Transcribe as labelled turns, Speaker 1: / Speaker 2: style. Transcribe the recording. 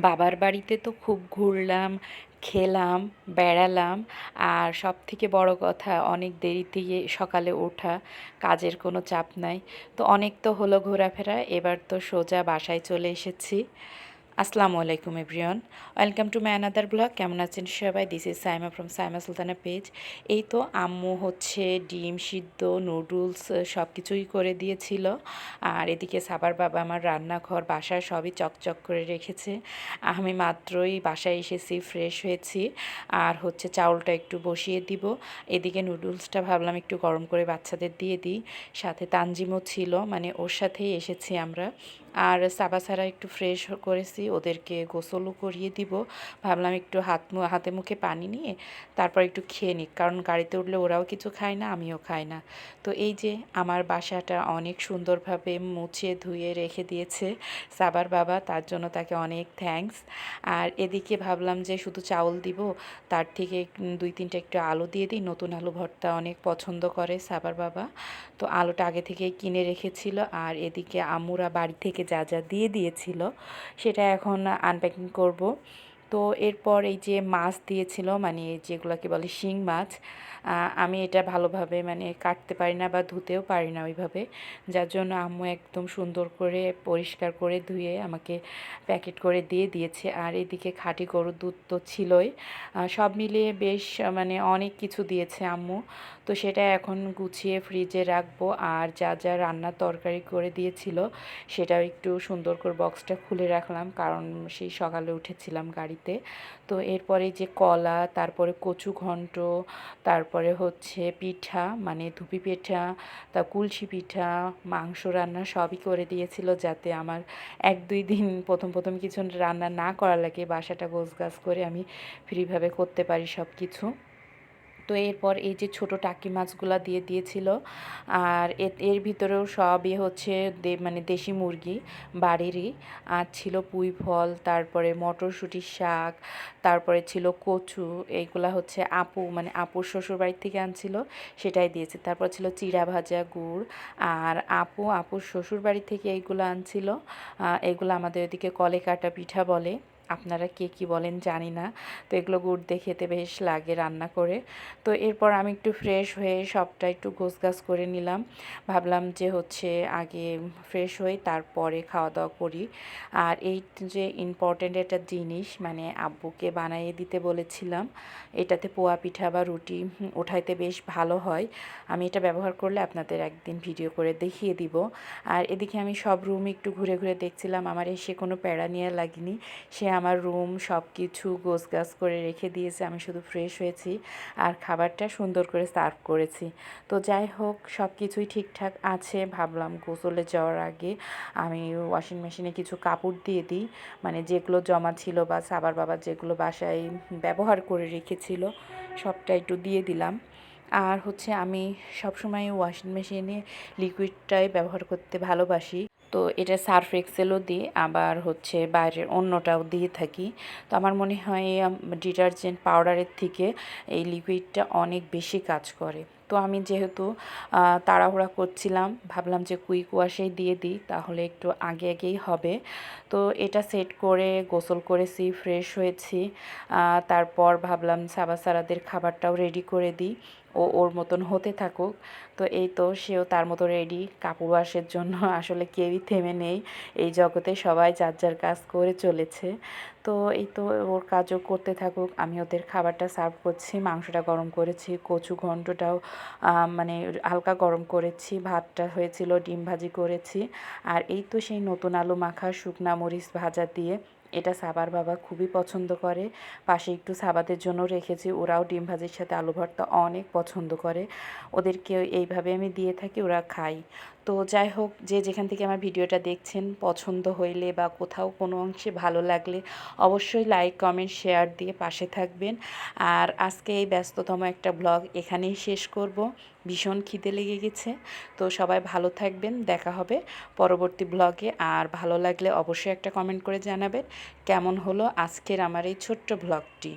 Speaker 1: বাবার বাড়িতে তো খুব ঘুরলাম, খেলাম, বেড়ালাম। আর সবথেকে বড় কথা অনেক দেরিতে সকালে ওঠা, কাজের কোনো চাপ নাই। তো অনেক তো হলো ঘোরাফেরা, এবার তো সোজা বাসায় চলে এসেছি। আসসালামু আলাইকুম everyone, welcome to my another blog. কেমন আছেন সবাই? This is Saima from Saima Sultana page. এই তো আম্মু হচ্ছে ডিম সিদ্ধ, নুডলস সব কিছুই করে দিয়েছিল। আর এদিকে সাবার বাবা আমার রান্নাঘর বাসা সবই চকচক করে রেখেছে। আমি মাত্রই বাসায় এসেছি, ফ্রেশ হয়েছি। আর হচ্ছে চাউলটা একটু বসিয়ে দিব। এদিকে নুডলসটা ভাবলাম একটু গরম করে বাচ্চাদের দিয়ে দিই। সাথে তানজিমও ছিল, মানে ওর সাথেই এসেছি আমরা। আর সাবাসারা একটু ফ্রেশ করেছি, ওদেরকে গোসলও করিয়ে দিব। ভাবলাম একটু হাতে মুখে পানি নিয়ে তারপর একটু খেয়ে নিই, কারণ গাড়িতে উঠলে ওরাও কিছু খায় না, আমিও খাই না। তো এই যে আমার বাসাটা অনেক সুন্দরভাবে মুছে ধুয়ে রেখে দিয়েছে সাবার বাবা, তার জন্য তাকে অনেক থ্যাঙ্কস। আর এদিকে ভাবলাম যে শুধু চাউল দিব, তার থেকে 2-3টা একটু আলু দিয়ে দিই। নতুন আলু ভর্তা অনেক পছন্দ করে সাবার বাবা, তো আলুটা আগে থেকেই কিনে রেখেছিল। আর এদিকে আম্মুরা বাড়ি থেকে যা যা দিয়ে দিয়েছিল সেটা এখন আনপ্যাকিং করব। তো এরপর এই যে মাছ দিয়েছিল, মানে যেগুলোকে বলে শিং মাছ, আমি এটা ভালোভাবে মানে কাটতে পারি না বা ধুতেও পারি না ওইভাবে, যার জন্য আম্মু একদম সুন্দর করে পরিষ্কার করে ধুয়ে আমাকে প্যাকেট করে দিয়ে দিয়েছে। আর এদিকে খাঁটি গরুর দুধ তো ছিলই। সব মিলিয়ে বেশ মানে অনেক কিছু দিয়েছে আম্মু। তো সেটা এখন গুছিয়ে ফ্রিজে রাখবো। আর যা যা রান্নার তরকারি করে দিয়েছিল সেটাও একটু সুন্দর করে বক্সটা খুলে রাখলাম, কারণ সেই সকালে উঠেছিলাম গাড়িতে। তো এরপরে যে কলা, তারপরে কচু ঘন্ট, তারপরে হচ্ছে পিঠা মানে ধুপি পিঠা, তা কুলসি পিঠা, মাংস রান্না সবই করে দিয়েছিল, যাতে আমার 1-2 দিন প্রথম প্রথম কিছু রান্না না করা লাগে, বাসাটা গোছগাছ করে আমি ফ্রিভাবে করতে পারি সব কিছু। তো এরপর এই যে ছোট টাকি মাছগুলা দিয়ে দিয়েছিল। আর এর ভিতরেও সবই হচ্ছে মানে দেশি মুরগি বাড়িরই। আর ছিল পুঁই ফল, তারপরে মটরশুঁটির শাক, তারপরে ছিল কচু। এইগুলা হচ্ছে আপু মানে আপুর শ্বশুরবাড়ি থেকে আনছিল, সেটাই দিয়েছে। তারপর ছিল চিড়া ভাজা গুড়। আর আপুর শ্বশুরবাড়ি থেকে এইগুলো আনছিল। এগুলো আমাদের ওদিকে কলে কাটা পিঠা বলে, আপনারা কে কী বলেন জানি না। তো এগুলো গুড় দিয়ে খেতে বেশ লাগে রান্না করে। তো এরপর আমি একটু ফ্রেশ হয়ে সবটা একটু গোছগাছ করে নিলাম। ভাবলাম যে হচ্ছে আগে ফ্রেশ হই, তারপরে খাওয়া দাওয়া করি। আর এই যে ইম্পর্ট্যান্ট একটা জিনিস, মানে আব্বুকে বানিয়ে দিতে বলেছিলাম, এটাতে পোয়া পিঠা বা রুটি ওঠাইতে বেশ ভালো হয়। আমি এটা ব্যবহার করলে আপনাদের একদিন ভিডিও করে দেখিয়ে দিব। আর এদিকে আমি সব রুম একটু ঘুরে ঘুরে দেখছিলাম, আমার এসে কোনো প্যারা নেওয়া লাগেনি। সে আমার রুম সব কিছু গোছগাছ করে রেখে দিয়েছে, আমি শুধু ফ্রেশ হয়েছি আর খাবারটা সুন্দর করে সার্ভ করেছি। তো যাই হোক, সব কিছুই ঠিকঠাক আছে। ভাবলাম গোসলে যাওয়ার আগে আমি ওয়াশিং মেশিনে কিছু কাপড় দিয়ে দিই, মানে যেগুলো জমা ছিল বা সাবার বাবা যেগুলো বাসায় ব্যবহার করে রেখেছিল সবটা একটু দিয়ে দিলাম। আর হচ্ছে আমি সবসময় ওয়াশিং মেশিনে লিকুইডটাই ব্যবহার করতে ভালোবাসি। তো এটা সার্ফ এক্সেলও দিই, আবার হচ্ছে বাইরের অন্যটাও দিয়ে থাকি। তো আমার মনে হয় ডিটারজেন্ট পাউডারের থেকে এই লিকুইডটা অনেক বেশি কাজ করে। তো আমি যেহেতু তাড়াহুড়া করছিলাম, ভাবলাম যে কুইক ওয়াশেই দিয়ে দিই, তাহলে একটু আগে আগেই হবে। তো এটা সেট করে গোসল করেছি, ফ্রেশ হয়েছি। তারপর ভাবলাম সারাদের খাবারটাও রেডি করে দিই, ও ওর মতন হতে থাকুক। তো এই তো সেও তার মতো রেডি কাপড় ওয়াশের জন্য। আসলে কেউই থেমে নেই এই জগতে, সবাই যার যার কাজ করে চলেছে। তো এই তো ওর কাজও করতে থাকুক, আমি ওদের খাবারটা সার্ভ করছি। মাংসটা গরম করেছি, কচু ঘন্টটাও মানে হালকা গরম করেছি, ভাতটা হয়েছিল, ডিম ভাজি করেছি। আর এই তো সেই নতুন আলু মাখা শুকনা মরিচ ভাজা দিয়ে, এটা সাবার বাবা খুবই পছন্দ করে। পাশে একটু সাবাদের জন্য রেখেছি, ওরাও ডিম ভাজির সাথে আলু ভর্তা অনেক পছন্দ করে। ওদেরকে এইভাবে আমি দিয়ে থাকি, ওরা খায়। তো যাই হোক, যে যেখান থেকে আমার ভিডিওটা দেখছেন, পছন্দ হইলে বা কোথাও কোনো অংশে ভালো লাগলে অবশ্যই লাইক কমেন্ট শেয়ার দিয়ে পাশে থাকবেন। আর আজকে এই ব্যস্ততম একটা ব্লগ এখানেই শেষ করব। ভীষণ খিদে লেগে গেছে। তো সবাই ভালো থাকবেন, দেখা হবে পরবর্তী ব্লগে। আর ভালো লাগলে অবশ্যই একটা কমেন্ট করে জানাবেন কেমন হলো আজকের আমার এই ছোট্ট ব্লগটি।